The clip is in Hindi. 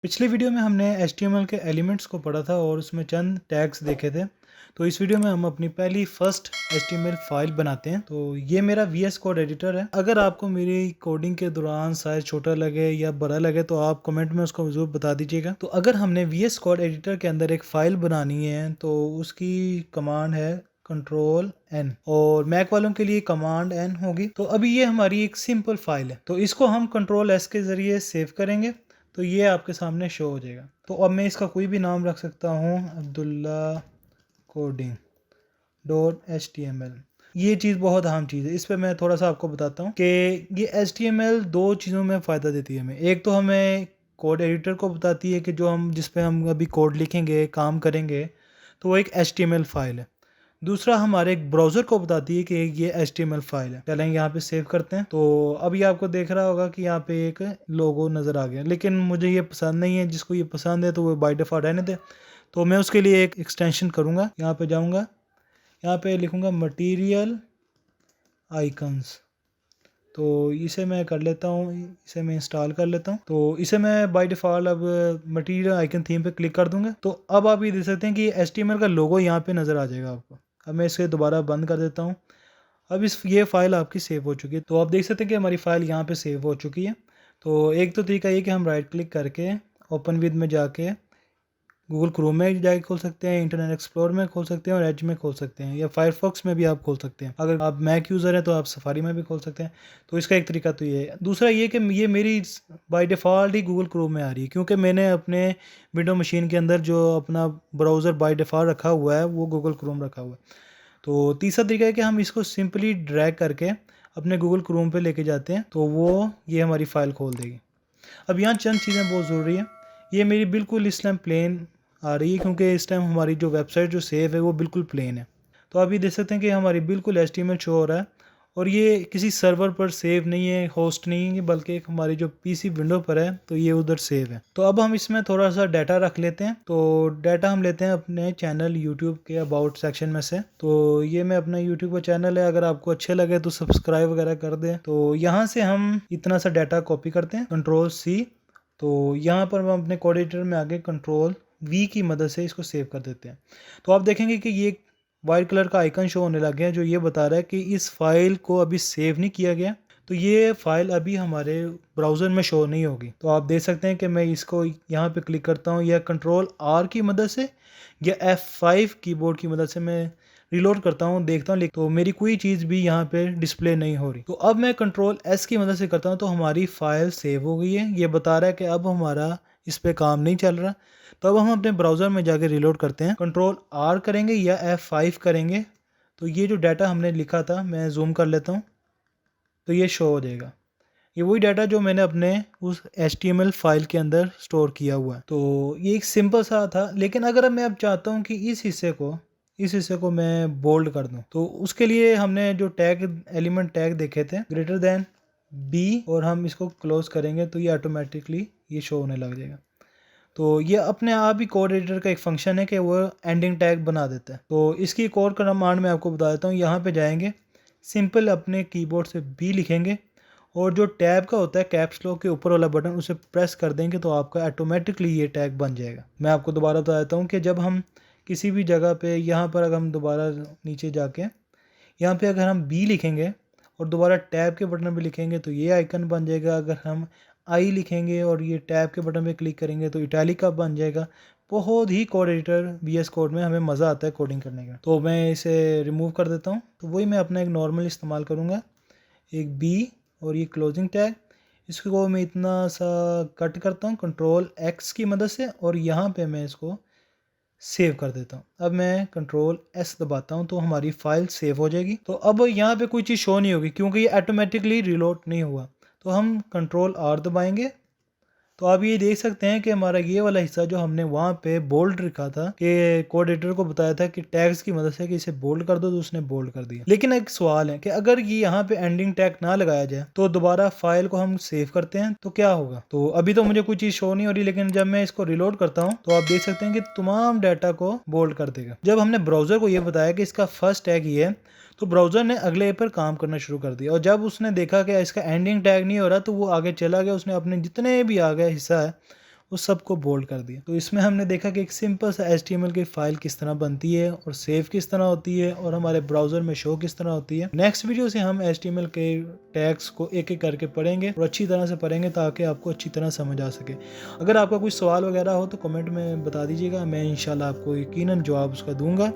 पिछली वीडियो में हमने HTML के एलिमेंट्स को पढ़ा था और उसमें चंद टैग्स देखे थे। तो इस वीडियो में हम अपनी पहली फर्स्ट HTML फाइल बनाते हैं। तो ये मेरा VS कोड एडिटर है। अगर आपको मेरी कोडिंग के दौरान साइज छोटा लगे या बड़ा लगे तो आप कमेंट में उसको ज़रूर बता दीजिएगा। तो अगर हमने VS कोड एडिटर के अंदर एक फ़ाइल बनानी है तो उसकी कमांड है Ctrl+N और मैक वालों के लिए कमांड N होगी। तो अभी ये हमारी एक सिंपल फाइल है, तो इसको हम Ctrl+S के ज़रिए सेव करेंगे तो ये आपके सामने शो हो जाएगा। तो अब मैं इसका कोई भी नाम रख सकता हूँ, अब्दुल्ला कोडिंग .html। ये चीज़ बहुत अहम चीज़ है, इस पर मैं थोड़ा सा आपको बताता हूँ कि ये HTML दो चीज़ों में फ़ायदा देती है हमें। एक तो हमें कोड एडिटर को बताती है कि जो हम जिस पे हम अभी कोड लिखेंगे, काम करेंगे, तो वो एक HTML फाइल है। दूसरा हमारे एक ब्राउज़र को बताती है कि ये HTML फाइल है। चलें यहाँ पे सेव करते हैं। तो अभी आपको देख रहा होगा कि यहाँ पे एक लोगो नज़र आ गया, लेकिन मुझे ये पसंद नहीं है। जिसको ये पसंद है तो वो बाय डिफ़ॉल्ट रहने दे। तो मैं उसके लिए एक एक्सटेंशन करूँगा। यहाँ पे जाऊँगा, यहाँ पे लिखूँगा मटीरियल आइकन्स। तो इसे मैं कर लेता हूँ, इसे मैं इंस्टॉल कर लेता हूँ। तो इसे मैं बाय डिफ़ॉल्ट अब मटीरियल आइकन थीम पे क्लिक कर दूंगा। तो अब आप ये देख सकते हैं कि HTML का लोगो यहाँ पे नज़र आ जाएगा आपको। अब मैं इसे दोबारा बंद कर देता हूँ। अब ये फ़ाइल आपकी सेव हो चुकी है। तो आप देख सकते हैं कि हमारी फ़ाइल यहाँ पे सेव हो चुकी है। तो एक तो तरीका ये कि हम राइट क्लिक करके ओपन विद में जाके गूगल क्रोम में जाके खोल सकते हैं, इंटरनेट एक्सप्लोर में खोल सकते हैं और एज में खोल सकते हैं, या फायरफॉक्स में भी आप खोल सकते हैं। अगर आप मैक यूज़र हैं तो आप सफारी में भी खोल सकते हैं। तो इसका एक तरीका तो ये है। दूसरा ये कि ये मेरी by default he Google Chrome में आ रही है, क्योंकि मैंने अपने विंडो मशीन के अंदर जो अपना ब्राउज़र बाय डिफ़ॉल्ट रखा हुआ है वो गूगल क्रोम रखा हुआ है। तो तीसरा तरीका है कि हम इसको सिंपली ड्रैग करके अपने गूगल क्रोम पे लेके जाते हैं, तो वो ये हमारी फ़ाइल खोल देगी। अब यहाँ चंद चीज़ें बहुत ज़रूरी है। ये मेरी बिल्कुल इस टाइम प्लेन आ रही है, क्योंकि इस टाइम हमारी जो वेबसाइट जो सेव है वो बिल्कुल प्लेन है। तो आप ये देख सकते हैं कि हमारी बिल्कुल HTML शो हो रहा है और ये किसी सर्वर पर सेव नहीं है, होस्ट नहीं है, बल्कि एक हमारी जो PC विंडो पर है तो ये उधर सेव है। तो अब हम इसमें थोड़ा सा डाटा रख लेते हैं। तो डाटा हम लेते हैं अपने चैनल यूट्यूब के अबाउट सेक्शन में से। तो ये मैं अपना यूट्यूब का चैनल है, अगर आपको अच्छे लगे तो सब्सक्राइब वगैरह कर दें। तो यहाँ से हम इतना सा डाटा कॉपी करते हैं, Ctrl+C। तो यहाँ पर हम अपने कोड एडिटर में आगे Ctrl+V की मदद से इसको सेव कर देते हैं। तो आप देखेंगे कि ये वाइट कलर का आइकन शो होने लग गया है, जो ये बता रहा है कि इस फाइल को अभी सेव नहीं किया गया। तो ये फाइल अभी हमारे ब्राउज़र में शो नहीं होगी। तो आप देख सकते हैं कि मैं इसको यहाँ पे क्लिक करता हूँ, या Ctrl+R की मदद से या F5 कीबोर्ड की मदद से मैं रिलोड करता हूँ, देखता हूँ, तो मेरी कोई चीज़ भी यहाँ पे डिस्प्ले नहीं हो रही। तो अब मैं Ctrl+S की मदद से करता हूँ, तो हमारी फ़ाइल सेव हो गई है। ये बता रहा है कि अब हमारा इस पे काम नहीं चल रहा। तो अब हम अपने ब्राउज़र में जाके रिलोड करते हैं, Ctrl+R करेंगे या F5 करेंगे, तो ये जो डाटा हमने लिखा था, मैं जूम कर लेता हूँ, तो ये शो हो जाएगा। ये वही डाटा जो मैंने अपने उस HTML फाइल के अंदर स्टोर किया हुआ है। तो ये एक सिंपल सा था, लेकिन अगर मैं अब चाहता हूँ कि इस हिस्से को मैं बोल्ड कर दूं, तो उसके लिए हमने जो एलिमेंट टैग देखे थे ग्रेटर देन B, और हम इसको क्लोज करेंगे तो ये ऑटोमेटिकली ये शो होने लग जाएगा। तो ये अपने आप ही कोड एडिटर का एक फंक्शन है कि वो एंडिंग टैग बना देता है। तो इसकी एक और कमांड मैं आपको बता देता हूँ। यहाँ पे जाएंगे, सिंपल अपने कीबोर्ड से B लिखेंगे और जो टैब का होता है कैप्स लॉक के ऊपर वाला बटन, उसे प्रेस कर देंगे तो आपका ऑटोमेटिकली ये टैग बन जाएगा। मैं आपको दोबारा बता देता हूँ कि जब हम किसी भी जगह पे, यहाँ पर अगर हम दोबारा नीचे जाके यहाँ पे अगर हम B लिखेंगे और दोबारा टैब के बटन पे लिखेंगे तो ये आइकन बन जाएगा। अगर हम आई लिखेंगे और ये टैब के बटन पे क्लिक करेंगे तो इटैलिक का बन जाएगा। बहुत ही कोड एडिटर VS कोड में हमें मज़ा आता है कोडिंग करने का। तो मैं इसे रिमूव कर देता हूँ। तो वही मैं अपना एक नॉर्मल इस्तेमाल करूँगा, एक B और ये क्लोजिंग टैग। इसको मैं इतना सा कट करता हूँ Ctrl+X की मदद से, और यहाँ पे मैं इसको सेव कर देता हूँ। अब मैं Ctrl+S दबाता हूँ तो हमारी फ़ाइल सेव हो जाएगी। तो अब यहाँ पे कोई चीज़ शो नहीं होगी, क्योंकि ये ऑटोमेटिकली रिलोड नहीं हुआ। तो हम Ctrl+R दबाएंगे, तो आप ये देख सकते हैं कि हमारा ये वाला हिस्सा जो हमने वहाँ पे बोल्ड रखा था, कि कोड एडिटर को बताया था कि टैग्स की मदद से कि इसे बोल्ड कर दो, तो उसने बोल्ड कर दिया। लेकिन एक सवाल है कि अगर ये यहाँ पे एंडिंग टैग ना लगाया जाए तो दोबारा फाइल को हम सेव करते हैं तो क्या होगा। तो अभी तो मुझे कोई चीज़ शो नहीं हो रही, लेकिन जब मैं इसको रिलोड करता हूँ तो आप देख सकते हैं कि तमाम डाटा को बोल्ड कर देगा। जब हमने ब्राउज़र को ये बताया कि इसका फर्स्ट टैग ये है, तो ब्राउज़र ने अगले पर काम करना शुरू कर दिया, और जब उसने देखा कि इसका एंडिंग टैग नहीं हो रहा तो वो आगे चला गया। उसने अपने जितने भी आगे हिस्सा है उस सबको बोल्ड कर दिया। तो इसमें हमने देखा कि एक सिंपल सा HTML की फाइल किस तरह बनती है और सेव किस तरह होती है और हमारे ब्राउजर में शो किस तरह होती है। नेक्स्ट वीडियो से हम HTML के टैग्स को एक एक करके पढ़ेंगे और अच्छी तरह से पढ़ेंगे ताकि आपको अच्छी तरह समझ आ सके। अगर आपका कोई सवाल वगैरह हो तो कमेंट में बता दीजिएगा, मैं इंशाल्लाह आपको यकीनन जवाब उसका दूंगा।